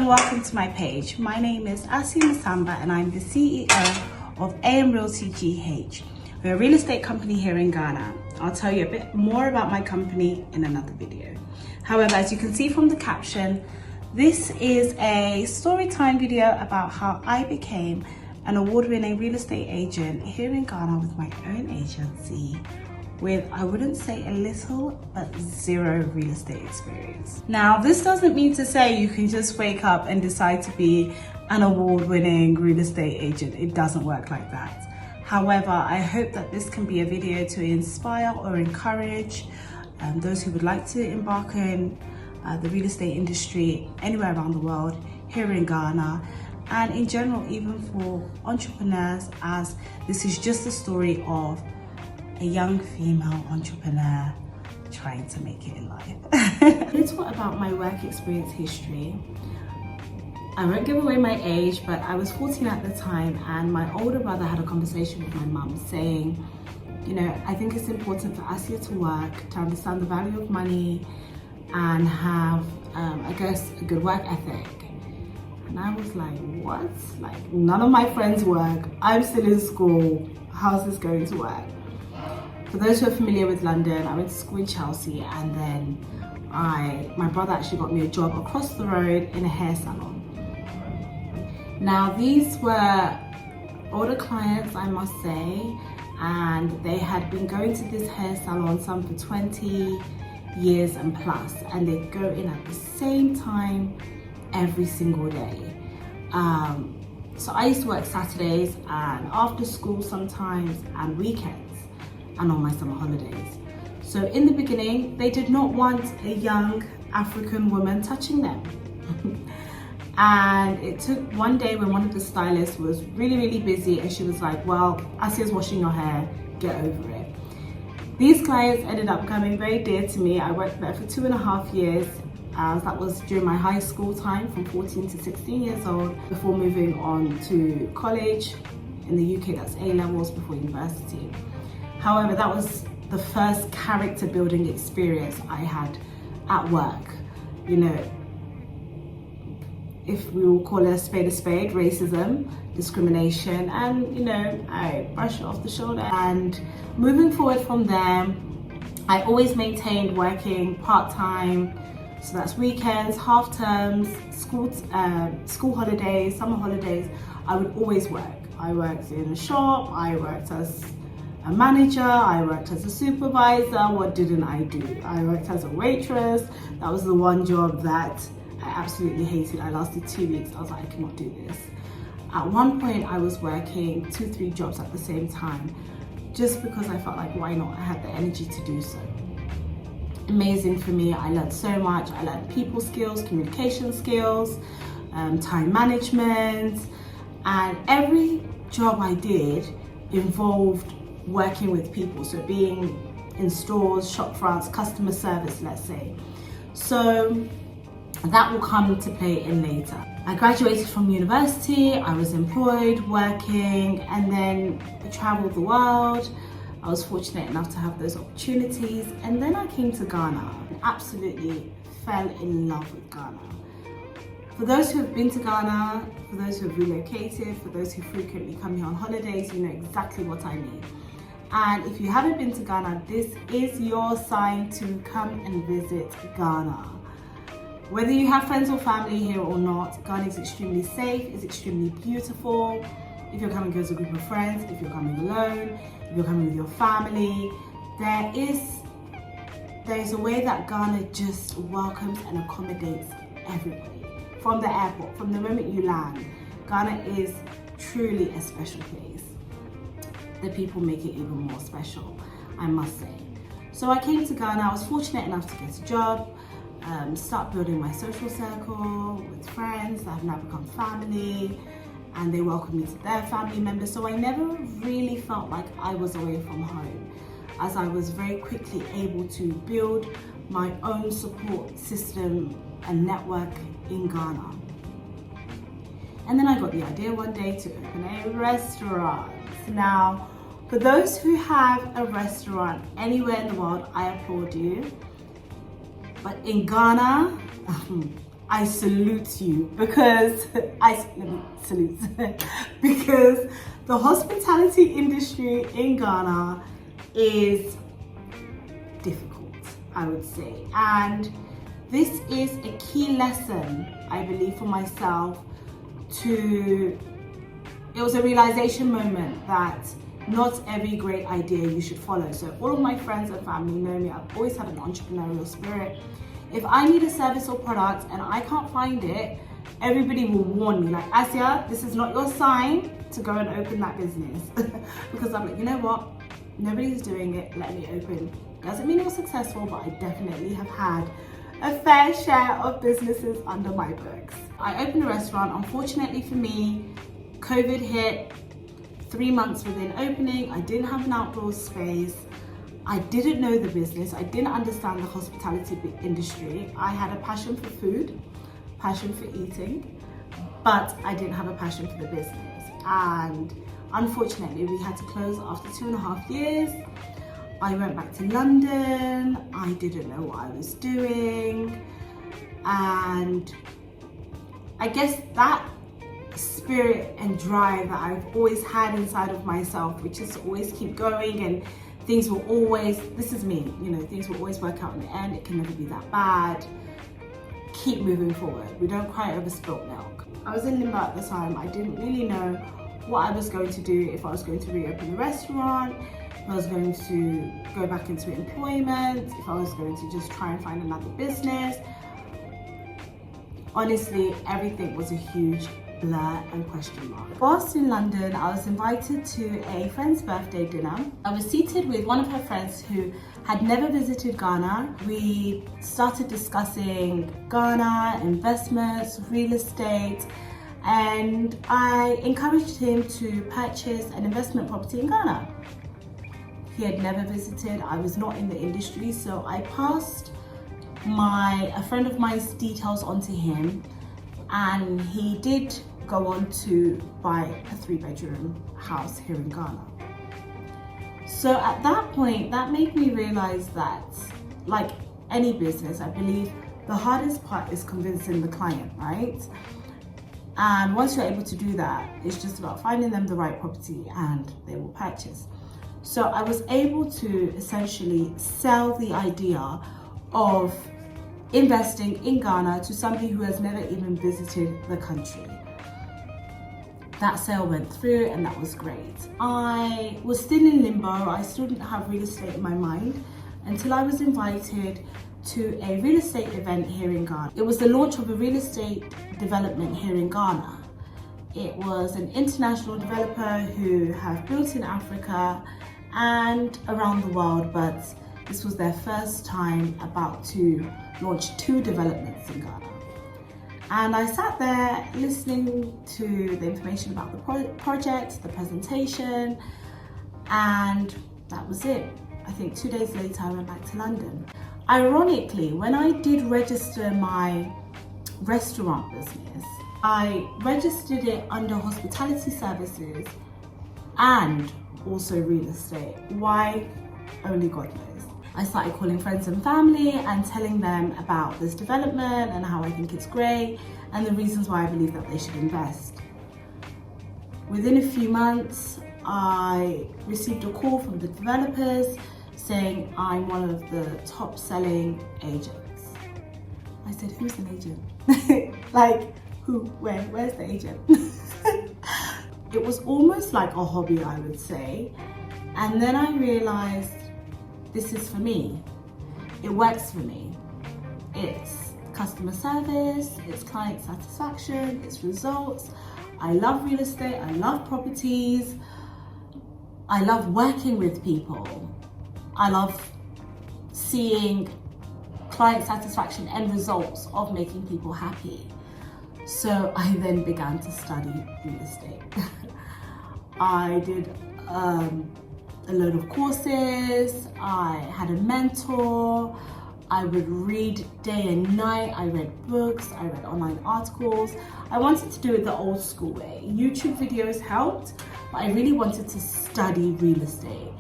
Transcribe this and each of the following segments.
and welcome to my page. My name is Asi Masamba and I'm the CEO of AM Realty GH. We're a real estate company here in Ghana. I'll tell you a bit more about my company in another video. However, as you can see from the caption, this is a story time video about how I became an award-winning real estate agent here in Ghana with my own agency, with, I wouldn't say a little, but zero real estate experience. Now, this doesn't mean to say you can just wake up and decide to be an award-winning real estate agent. It doesn't work like that. However, I hope that this can be a video to inspire or encourage those who would like to embark in the real estate industry anywhere around the world, here in Ghana, and in general, even for entrepreneurs, as this is just a story of a young female entrepreneur trying to make it in life. A little about my work experience history. I won't give away my age, but I was 14 at the time, and my older brother had a conversation with my mum saying, you know, I think it's important for Asia to work, to understand the value of money, and have, I guess, a good work ethic. And I was like, what? Like, none of my friends work. I'm still in school. How's this going to work? For those who are familiar with London, I went to school in Chelsea, and then my brother actually got me a job across the road in a hair salon. Now, these were older clients, I must say, and they had been going to this hair salon some for 20 years and plus, and they'd go in at the same time every single day. So I used to work Saturdays and after school sometimes, and weekends, and on my summer holidays. So in the beginning, they did not want a young African woman touching them. And it took one day when one of the stylists was really busy, and she was like, well, Asia's washing your hair, get over it. These clients ended up becoming very dear to me. I worked there for 2.5 years. That was during my high school time, from 14 to 16 years old, before moving on to college. In the UK, that's A-levels before university. However, that was the first character building experience I had at work. You know, if we will call it a spade, racism, discrimination, and you know, I brushed it off the shoulder. And moving forward from there, I always maintained working part-time, so that's weekends, half terms, school holidays, summer holidays. I would always work. I worked in a shop, I worked as a manager, I worked as a supervisor. What didn't I do? I worked as a waitress. That was the one job that I absolutely hated. I lasted 2 weeks. I was like, I cannot do this. At one point, I was working 2-3 jobs at the same time, just because I felt like, why not? I had the energy to do so. Amazing for me. I learned so much. I learned people skills, communication skills, time management, and every job I did involved working with people. So being in stores, shop fronts, customer service, let's say. So that will come to play in later. I graduated from university, I was employed, working, and then I traveled the world. I was fortunate enough to have those opportunities, and then I came to Ghana and absolutely fell in love with Ghana. For those who have been to Ghana, for those who have relocated, for those who frequently come here on holidays, you know exactly what I mean. And if you haven't been to Ghana, this is your sign to come and visit Ghana. Whether you have friends or family here or not, Ghana is extremely safe, it's extremely beautiful. If you're coming as a group of friends, if you're coming alone, if you're coming with your family, there is a way that Ghana just welcomes and accommodates everybody. From the airport, from the moment you land, Ghana is truly a special place. The people make it even more special, I must say. So I came to Ghana, I was fortunate enough to get a job, start building my social circle with friends that have now become family, and they welcomed me to their family members. So I never really felt like I was away from home, as I was very quickly able to build my own support system and network in Ghana. And then I got the idea one day to open a restaurant. Now, for those who have a restaurant anywhere in the world, I applaud you. But in Ghana, I salute you because let me salute because the hospitality industry in Ghana is difficult, I would say. And this is a key lesson, I believe, for myself it was a realization moment that not every great idea you should follow. So all of my friends and family know me. I've always had an entrepreneurial spirit. If I need a service or product and I can't find it, everybody will warn me, like, Asia, this is not your sign to go and open that business. Because I'm like, you know what? Nobody's doing it, let me open. Doesn't mean it was successful, but I definitely have had a fair share of businesses under my books. I opened a restaurant. Unfortunately for me, COVID hit 3 months within opening. I didn't have an outdoor space. I didn't know the business. I didn't understand the hospitality industry. I had a passion for food, passion for eating, but I didn't have a passion for the business. And unfortunately, we had to close after 2.5 years. I went back to London. I didn't know what I was doing. And I guess that spirit and drive that I've always had inside of myself, which is to always keep going, and things will always, this is me, you know, things will always work out in the end. It can never be that bad. Keep moving forward. We don't cry over spilt milk. I was in limbo at the time. I didn't really know what I was going to do, if I was going to reopen the restaurant, if I was going to go back into employment, if I was going to just try and find another business. Honestly, everything was a huge blur and question mark. Whilst in London, I was invited to a friend's birthday dinner. I was seated with one of her friends who had never visited Ghana. We started discussing Ghana, investments, real estate, and I encouraged him to purchase an investment property in Ghana. He had never visited. I was not in the industry, so I passed a friend of mine's details onto him, and he did go on to buy a 3-bedroom house here in Ghana. So at that point, that made me realize that, like any business, I believe the hardest part is convincing the client, right? And once you're able to do that, it's just about finding them the right property and they will purchase. So I was able to essentially sell the idea of investing in Ghana to somebody who has never even visited the country. That sale went through and that was great. I was still in limbo. I still didn't have real estate in my mind until I was invited to a real estate event here in Ghana. It was the launch of a real estate development here in Ghana. It was an international developer who have built in Africa and around the world, but this was their first time about to launch 2 developments in Ghana. And I sat there listening to the information about the project, the presentation, and that was it. I think 2 days later, I went back to London. Ironically, when I did register my restaurant business, I registered it under hospitality services and also real estate. Why? Only God knows. I started calling friends and family and telling them about this development and how I think it's great and the reasons why I believe that they should invest. Within a few months, I received a call from the developers saying I'm one of the top selling agents. I said, who's an agent? Like, who, where's the agent? It was almost like a hobby, I would say. And then I realized this is for me. It works for me. It's customer service, it's client satisfaction, it's results. I love real estate, I love properties. I love working with people. I love seeing client satisfaction and results of making people happy. So I then began to study real estate. I did a load of courses, I had a mentor, I would read day and night, I read books, I read online articles. I wanted to do it the old school way. YouTube videos helped, but I really wanted to study real estate.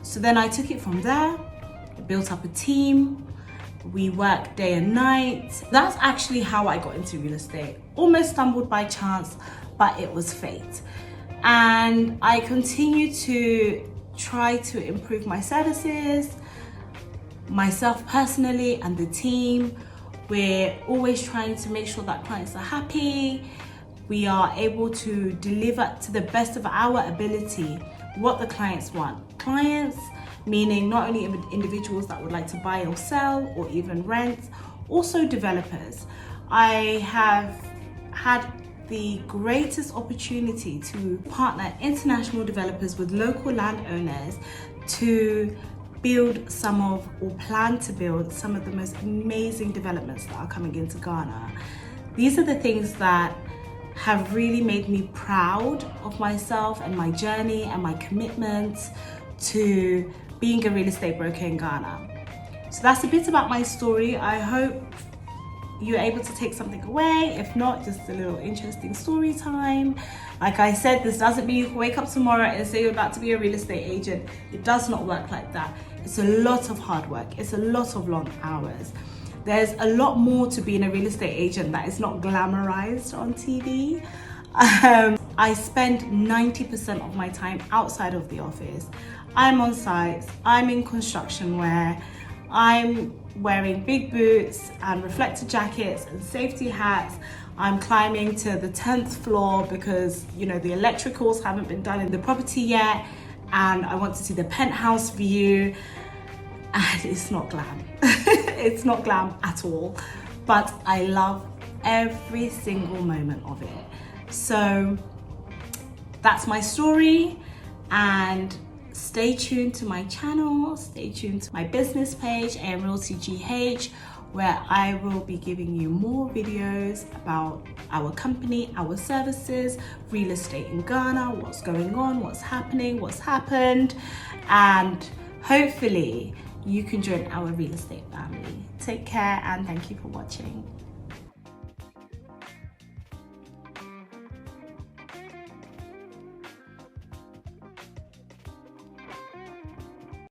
So then I took it from there, I built up a team, We work day and night. That's actually how I got into real estate. Almost stumbled by chance, but it was fate. And I continue to try to improve my services, myself personally and the team. We're always trying to make sure that clients are happy. We are able to deliver to the best of our ability what the clients want. Clients, meaning not only individuals that would like to buy or sell or even rent, also developers. I have had the greatest opportunity to partner international developers with local landowners to build or plan to build some of the most amazing developments that are coming into Ghana. These are the things that have really made me proud of myself and my journey and my commitment to being a real estate broker in Ghana. So that's a bit about my story. I hope you're able to take something away. If not, just a little interesting story time. Like I said, this doesn't mean you can wake up tomorrow and say you're about to be a real estate agent. It does not work like that. It's a lot of hard work. It's a lot of long hours. There's a lot more to being a real estate agent that is not glamorized on TV. I spend 90% of my time outside of the office. I'm on sites, I'm in construction wear, I'm wearing big boots and reflector jackets and safety hats. I'm climbing to the 10th floor because, the electricals haven't been done in the property yet, and I want to see the penthouse view, and it's not glam. It's not glam at all, but I love every single moment of it. So that's my story, and stay tuned to my channel, stay tuned to my business page, Realtor GH, where I will be giving you more videos about our company, our services, real estate in Ghana, what's going on, what's happening, what's happened, and hopefully you can join our real estate family. Take care and thank you for watching.